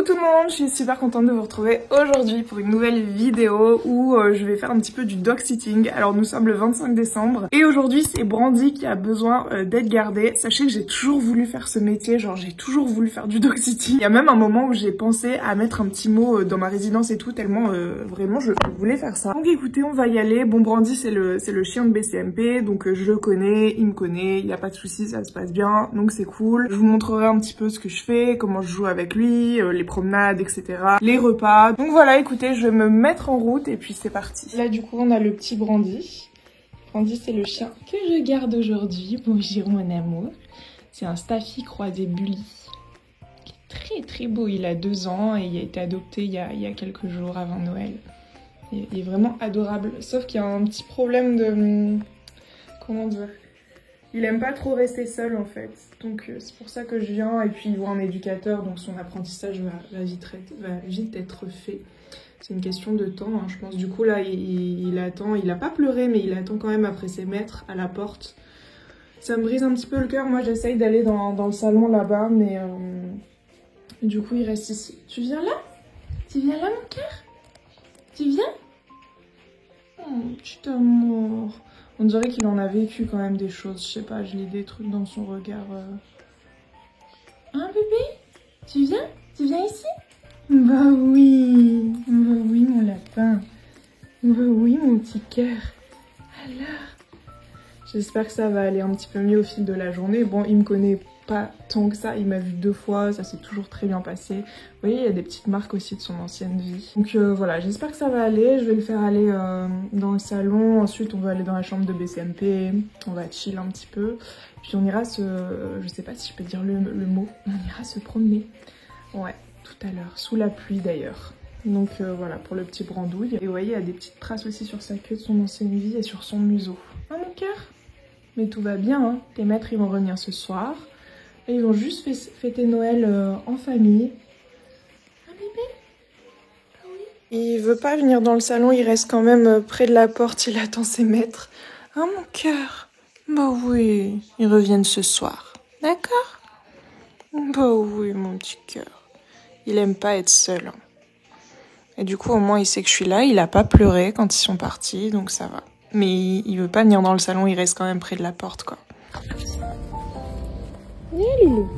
Coucou tout le monde, je suis super contente de vous retrouver aujourd'hui pour une nouvelle vidéo où je vais faire un petit peu du dog sitting. Alors nous sommes le 25 décembre et aujourd'hui c'est Brandy qui a besoin d'être gardée. Sachez que j'ai toujours voulu faire ce métier, genre j'ai toujours voulu faire du dog sitting. Il y a même un moment où j'ai pensé à mettre un petit mot dans ma résidence et tout, tellement vraiment je voulais faire ça. Donc écoutez, on va y aller. Bon, Brandy c'est le chien de BCMP, donc je le connais, il me connaît, il n'y a pas de soucis, ça se passe bien, donc c'est cool. Je vous montrerai un petit peu ce que je fais, comment je joue avec lui, les promenades, etc. Les repas. Donc voilà, écoutez, je vais me mettre en route et puis c'est parti. Là du coup on a le petit Brandy. Brandy c'est le chien que je garde aujourd'hui. Bonjour mon amour. C'est un Staffy croisé Bully. Il est très beau, il a 2 ans et il a été adopté il y a quelques jours avant Noël. Il est vraiment adorable, sauf qu'il y a un petit problème de... Comment dire ? Il aime pas trop rester seul en fait, donc c'est pour ça que je viens. Et puis il voit un éducateur, donc son apprentissage va vite être fait. C'est une question de temps, hein, je pense. Du coup là, il attend, il a pas pleuré, mais il attend quand même après ses maîtres à la porte. Ça me brise un petit peu le cœur. Moi j'essaye d'aller dans le salon là-bas, mais du coup il reste ici. Tu viens là? Tu viens là mon cœur? Tu viens? Oh, petit amour. On dirait qu'il en a vécu quand même des choses, je sais pas, je lis des trucs dans son regard. Hein bébé? Tu viens? Tu viens ici? Bah oui mon lapin. Bah oui mon petit cœur. Alors? J'espère que ça va aller un petit peu mieux au fil de la journée. Bon, il me connaît pas tant que ça, il m'a vu 2 fois, ça s'est toujours très bien passé. Vous voyez, il y a des petites marques aussi de son ancienne vie. Donc voilà, j'espère que ça va aller. Je vais le faire aller dans le salon. Ensuite, on va aller dans la chambre de BCMP. On va chill un petit peu. Puis on ira je sais pas si je peux dire le mot. On ira se promener. Ouais, tout à l'heure. Sous la pluie d'ailleurs. Donc voilà, pour le petit Brandouille. Et vous voyez, il y a des petites traces aussi sur sa queue de son ancienne vie et sur son museau. Hein, mon cœur? Mais tout va bien, hein. Tes maîtres, ils vont revenir ce soir. Et ils vont juste fêter Noël en famille. Un bébé? Ah oui. Il veut pas venir dans le salon, il reste quand même près de la porte, il attend ses maîtres. Hein mon cœur? Bah oui, ils reviennent ce soir. D'accord? Bah oui mon petit cœur. Il aime pas être seul. Hein. Et du coup au moins il sait que je suis là, il a pas pleuré quand ils sont partis, donc ça va. Mais il veut pas venir dans le salon, il reste quand même près de la porte quoi. Viens Loulou.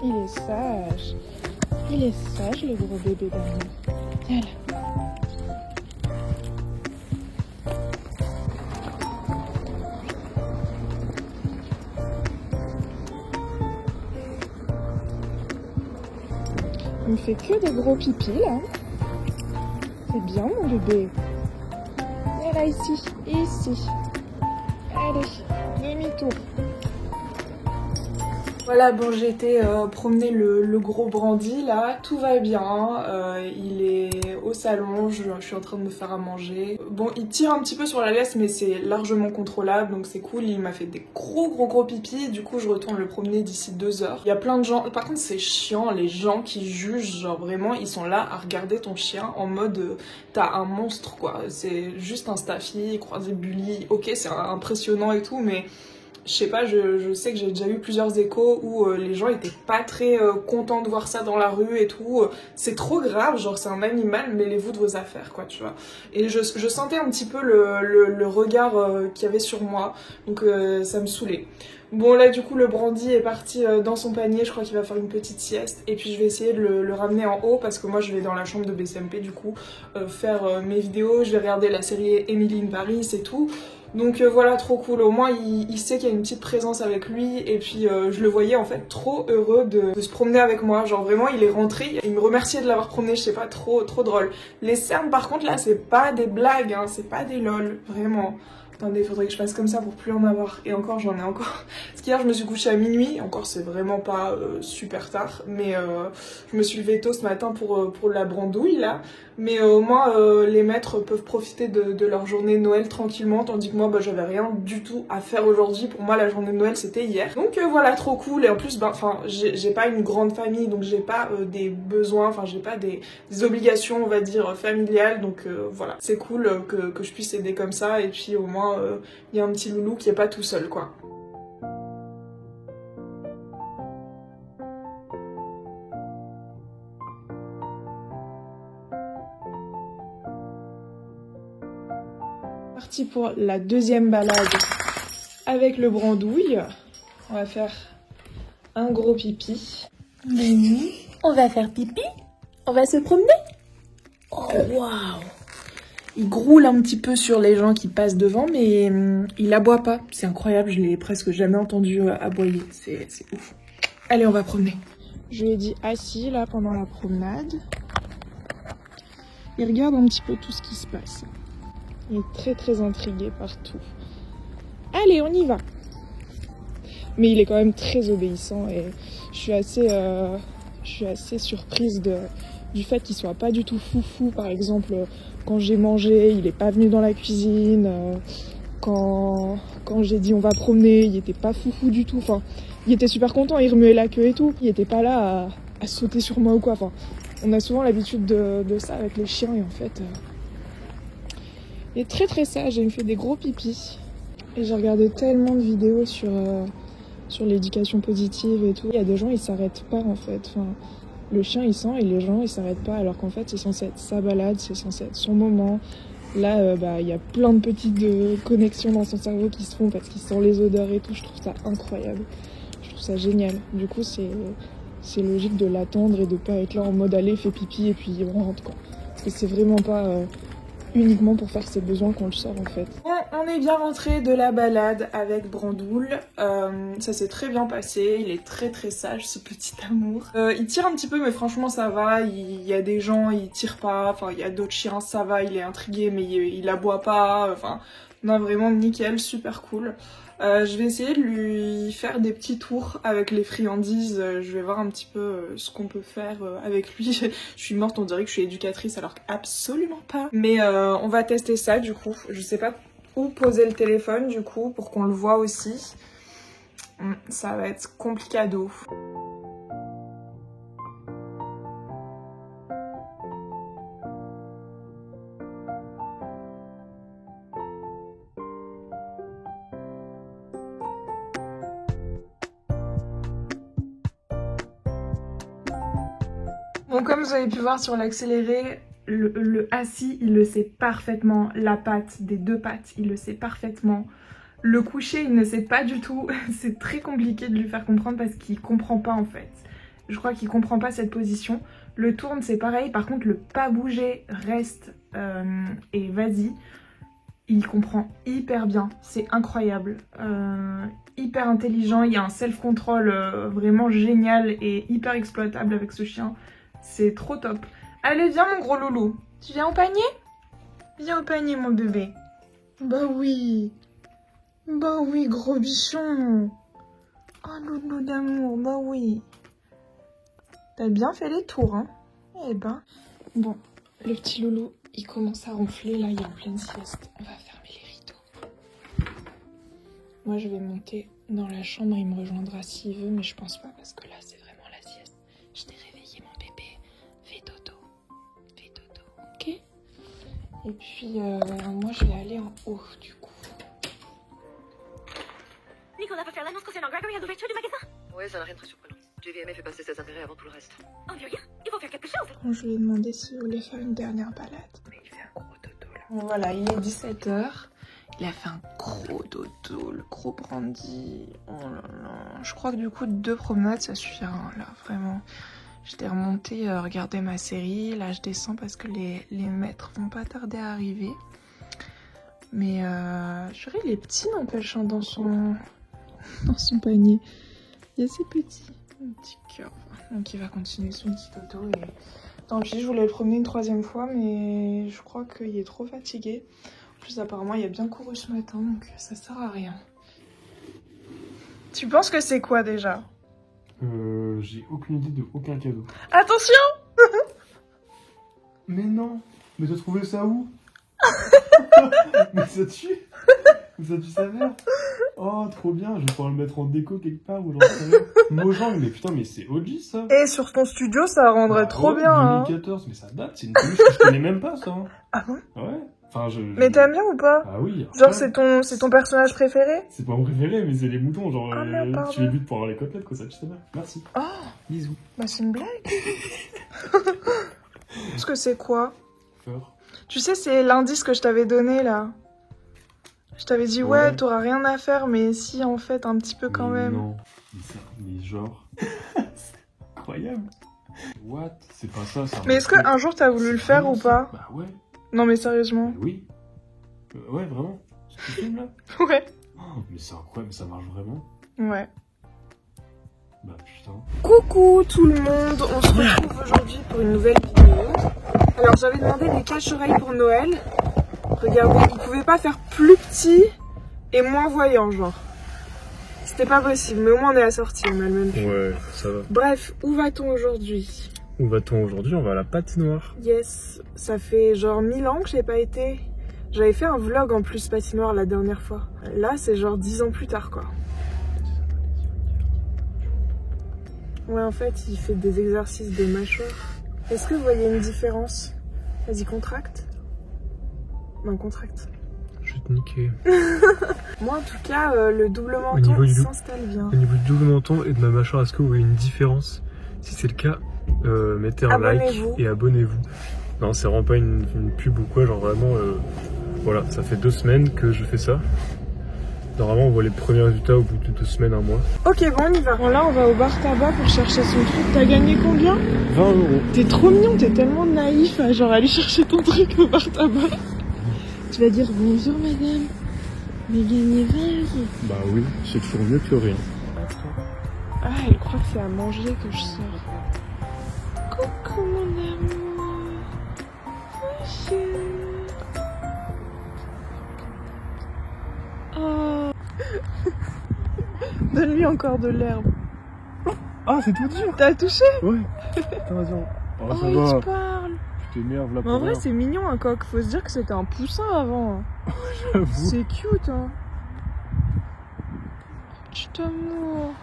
Il est sage. Il est sage le gros bébé d'amour. Viens là. Il me fait que des gros pipis là. C'est bien mon bébé. Viens là ici. Ici. Allez, demi-tour. Voilà, bon, j'ai été promener le gros Brandy là, tout va bien, il est au salon, je suis en train de me faire à manger. Bon, il tire un petit peu sur la laisse mais c'est largement contrôlable, donc c'est cool, il m'a fait des gros pipis, du coup je retourne le promener d'ici 2 heures. Il y a plein de gens, par contre c'est chiant, les gens qui jugent, genre vraiment ils sont là à regarder ton chien en mode t'as un monstre quoi, c'est juste un Staffy, croisé Bully, ok c'est impressionnant et tout mais... Je sais pas, je sais que j'ai déjà eu plusieurs échos où les gens étaient pas très contents de voir ça dans la rue et tout. C'est trop grave, genre c'est un animal, mêlez-vous de vos affaires, quoi, tu vois. Et je sentais un petit peu le regard qu'il y avait sur moi, donc ça me saoulait. Bon là du coup le Brandy est parti dans son panier, je crois qu'il va faire une petite sieste. Et puis je vais essayer de le ramener en haut parce que moi je vais dans la chambre de BCMP du coup faire mes vidéos. Je vais regarder la série Emily in Paris et tout. Donc voilà, trop cool, au moins il sait qu'il y a une petite présence avec lui et puis je le voyais en fait trop heureux de se promener avec moi, genre vraiment il est rentré, il me remerciait de l'avoir promené, je sais pas, trop drôle. Les cernes par contre là c'est pas des blagues, hein, c'est pas des lol, vraiment. Attendez, il faudrait que je fasse comme ça pour plus en avoir. Et encore, j'en ai encore. Parce qu'hier, je me suis couchée à minuit. Encore, c'est vraiment pas super tard. Mais je me suis levée tôt ce matin pour la brandouille, là. Mais au moins, les maîtres peuvent profiter de leur journée de Noël tranquillement. Tandis que moi, bah, j'avais rien du tout à faire aujourd'hui. Pour moi, la journée de Noël, c'était hier. Donc voilà, trop cool. Et en plus, ben, j'ai pas une grande famille. Donc j'ai pas des besoins. Enfin, j'ai pas des obligations, on va dire, familiales. Donc voilà, c'est cool que je puisse aider comme ça. Et puis au moins, il y a un petit loulou qui est pas tout seul quoi. parti pour la deuxième balade avec le Brandouille. On va faire un gros pipi. On va faire pipi. On va se promener. Oh waouh! Il groule un petit peu sur les gens qui passent devant, mais il aboie pas. C'est incroyable, je l'ai presque jamais entendu aboyer. C'est ouf. Allez, on va promener. Je lui ai dit assis là pendant la promenade. Il regarde un petit peu tout ce qui se passe. Il est très très intrigué par tout. Allez, on y va. Mais il est quand même très obéissant et je suis assez surprise du fait qu'il soit pas du tout foufou. Par exemple, quand j'ai mangé, il est pas venu dans la cuisine. Quand j'ai dit on va promener, il était pas foufou du tout. Enfin, il était super content, il remuait la queue et tout. Il était pas là à sauter sur moi ou quoi. Enfin, on a souvent l'habitude de ça avec les chiens et en fait, il est très très sage et il me fait des gros pipis. Et j'ai regardé tellement de vidéos sur l'éducation positive et tout. Il y a des gens, ils s'arrêtent pas en fait. Enfin, le chien il sent et les gens ils s'arrêtent pas alors qu'en fait c'est censé être sa balade, c'est censé être son moment. Là il y a plein de petites connexions dans son cerveau qui se font parce qu'il sent les odeurs et tout. Je trouve ça incroyable, je trouve ça génial. Du coup c'est logique de l'attendre et de pas être là en mode allez fais pipi et puis on rentre quoi. Parce que c'est vraiment pas uniquement pour faire ses besoins qu'on le sort en fait. On est bien rentré de la balade avec Brandoul, ça s'est très bien passé, il est très très sage ce petit amour. Il tire un petit peu mais franchement ça va, il y a des gens il tire pas, enfin il y a d'autres chiens ça va, il est intrigué mais il aboie pas, enfin non vraiment nickel, super cool. Je vais essayer de lui faire des petits tours avec les friandises, je vais voir un petit peu ce qu'on peut faire avec lui. Je suis morte, on dirait que je suis éducatrice alors qu'absolument pas. Mais on va tester ça du coup, je sais pas où poser le téléphone du coup pour qu'on le voit aussi. Ça va être complicado. Bon, comme vous avez pu voir sur l'accéléré, le assis, il le sait parfaitement. La patte, des deux pattes, il le sait parfaitement. Le coucher, il ne sait pas du tout. C'est très compliqué de lui faire comprendre parce qu'il comprend pas en fait. Je crois qu'il comprend pas cette position. Le tourne, c'est pareil. Par contre, le pas bouger, reste et vas-y. Il comprend hyper bien. C'est incroyable. Hyper intelligent. Il y a un self-control vraiment génial et hyper exploitable avec ce chien. C'est trop top. Allez, viens mon gros loulou. Tu viens au panier? Viens au panier mon bébé. Bah oui. Bah oui, gros bichon. Oh loulou d'amour, bah oui. T'as bien fait les tours, hein? Eh ben. Bon, le petit loulou, il commence à ronfler. Là, il est en pleine sieste. On va fermer les rideaux. Moi, je vais monter dans la chambre. Il me rejoindra s'il veut, mais je pense pas parce que là, c'est vraiment la sieste. Je t'ai réveillé mon bébé. Fais dodo. Fais dodo, ok? Et puis, moi, je vais aller en haut, du coup. Nicolas peut faire l'annonce concernant Gregory à l'ouverture du magasin. Ouais, ça n'a rien de très surprenant. JVMA fait passer ses intérêts avant tout le reste. Oh, rien, il faut faire quelque chose. Bon, je lui ai demandé s'il voulait faire une dernière balade. Mais il fait un gros dodo là. Bon, voilà, il est 17 h. Il a fait un gros dodo, le gros brandy. Oh là là. Je crois que du coup, 2 promenades, ça suffira là, vraiment. J'étais remontée regarder ma série. Là, je descends parce que les maîtres vont pas tarder à arriver. Mais je dirais les petits n'empêchent dans son panier. Il y a ces petits. Un petit cœur. Donc il va continuer son petit dodo et tant pis, je voulais le promener une 3e fois mais je crois qu'il est trop fatigué. En plus apparemment il a bien couru ce matin donc ça sert à rien. Tu penses que c'est quoi déjà? J'ai aucune idée de aucun cadeau. Attention. Mais non. Mais t'as trouvé ça où? Mais ça tue. Ça tue sa mère. Oh, trop bien, je vais pouvoir le mettre en déco quelque part ou j'en sais rien. Mojang, mais putain, mais c'est OG ça. Et sur ton studio, ça rendrait trop ouais, bien. 2014, mais ça date, c'est une peluche que je connais même pas ça. Ah bon? Ouais. Enfin, Mais t'aimes bien ou pas? Ah oui. Genre c'est ton personnage préféré? C'est pas mon préféré, mais c'est les moutons, genre merde, tu les butes pour avoir les côtelettes, quoi, ça tue sa mère. Merci. Oh. Bisous. Bah c'est une blague. Parce que c'est quoi? Feur. Tu sais, c'est l'indice que je t'avais donné là. Je t'avais dit ouais, t'auras rien à faire, mais si en fait un petit peu quand même. Non, mais genre, c'est incroyable. What? C'est pas ça, ça. Mais est-ce qu'un jour t'as voulu le faire ou pas? Bah ouais. Non mais sérieusement. Oui. Ouais, vraiment. Ce que tu filmes là? Ouais. Oh, mais c'est incroyable, ça marche vraiment. Ouais. Bah putain. Coucou tout le monde, on se retrouve aujourd'hui pour une nouvelle vidéo. Alors j'avais demandé des cache-oreilles pour Noël. Regardez, ils pouvaient pas faire plus petit et moins voyant genre. C'était pas possible, mais au moins on est assortis, on a le même. Ouais, ça va. Bref, où va-t-on aujourd'hui? Où va-t-on aujourd'hui? On va à la patinoire. Yes, ça fait genre 1000 ans que j'ai pas été. J'avais fait un vlog en plus patinoire la dernière fois. Là c'est genre 10 ans plus tard quoi. Ouais, en fait, il fait des exercices de mâchoire. Est-ce que vous voyez une différence? Vas-y, contracte. Non, contracte. Je vais te niquer. Moi, en tout cas, le double menton s'installe bien. Au niveau du double menton et de ma mâchoire, est-ce que vous voyez une différence? Si c'est le cas, mettez un like et abonnez-vous. Non, c'est vraiment pas une pub ou quoi, genre vraiment, voilà, ça fait 2 semaines que je fais ça. Normalement, on voit les premiers résultats au bout de 2 semaines, 1 mois. Ok, bon, on y va. Bon, là, on va au bar tabac pour chercher son truc. T'as gagné combien? 20 €. T'es trop mignon, t'es tellement naïf à genre aller chercher ton truc au bar tabac. Tu vas dire bonjour madame, mais gagné 20 €. Bah oui, c'est toujours mieux que rien. Ah, elle croit que c'est à manger que je sors. Coucou mon amour. Oh. Donne-lui encore de l'herbe. Ah, c'est tout dur. T'as touché? Ouais. T'as raison. Oh, ça il va. te parle. Tu t'énerves là. Mais en vrai, c'est mignon un coq. Faut se dire que c'était un poussin avant. C'est cute, hein. Petit amour.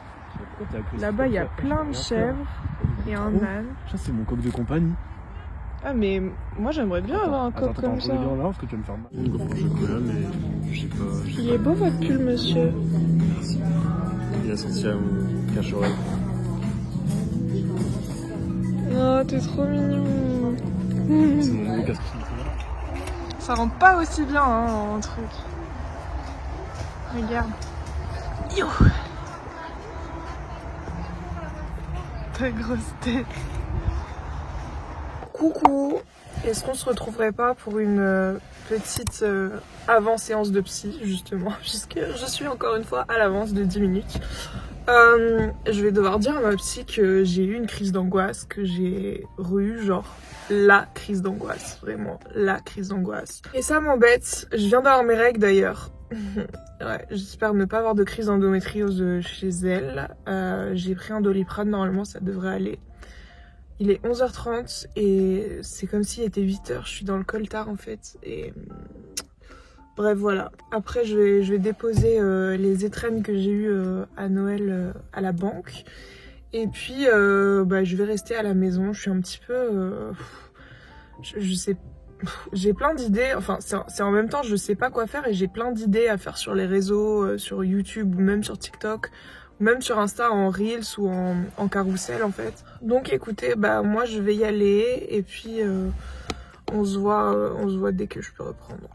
Là-bas, il y a plein de chèvres et un âne. Ça, c'est mon coq de compagnie. Ah, mais moi, j'aimerais bien avoir un coq comme ça. Là, parce que tu vas me faire mal. Une gaufre au chocolat, mais je sais pas. Il est beau votre pull, monsieur. Merci. Il a sorti à mon cache-oreille. Oh, t'es trop mignon. C'est mon nouveau casque. Ça rentre pas aussi bien, hein, en truc. Regarde. Yo! Ta grosse tête. Coucou! Est-ce qu'on se retrouverait pas pour une petite avant-séance de psy, justement, puisque je suis encore une fois à l'avance de 10 minutes. Je vais devoir dire à ma psy que j'ai eu une crise d'angoisse, que j'ai eu genre la crise d'angoisse, vraiment la crise d'angoisse. Et ça m'embête, je viens d'avoir mes règles d'ailleurs. Ouais, j'espère ne pas avoir de crise d'endométriose chez elle. J'ai pris un Doliprane, normalement ça devrait aller. Il est 11h30 et c'est comme s'il était 8h, je suis dans le coltard en fait. Et bref, voilà. Après, je vais déposer les étrennes que j'ai eues à Noël à la banque. Et puis, je vais rester à la maison. Je suis un petit peu... je sais... J'ai plein d'idées. Enfin, c'est en même temps, je sais pas quoi faire. Et j'ai plein d'idées à faire sur les réseaux, sur YouTube ou même sur TikTok. Ou même sur Insta en Reels ou en carrousel, en fait. Donc, écoutez, moi, je vais y aller. Et puis, on se voit dès que je peux reprendre.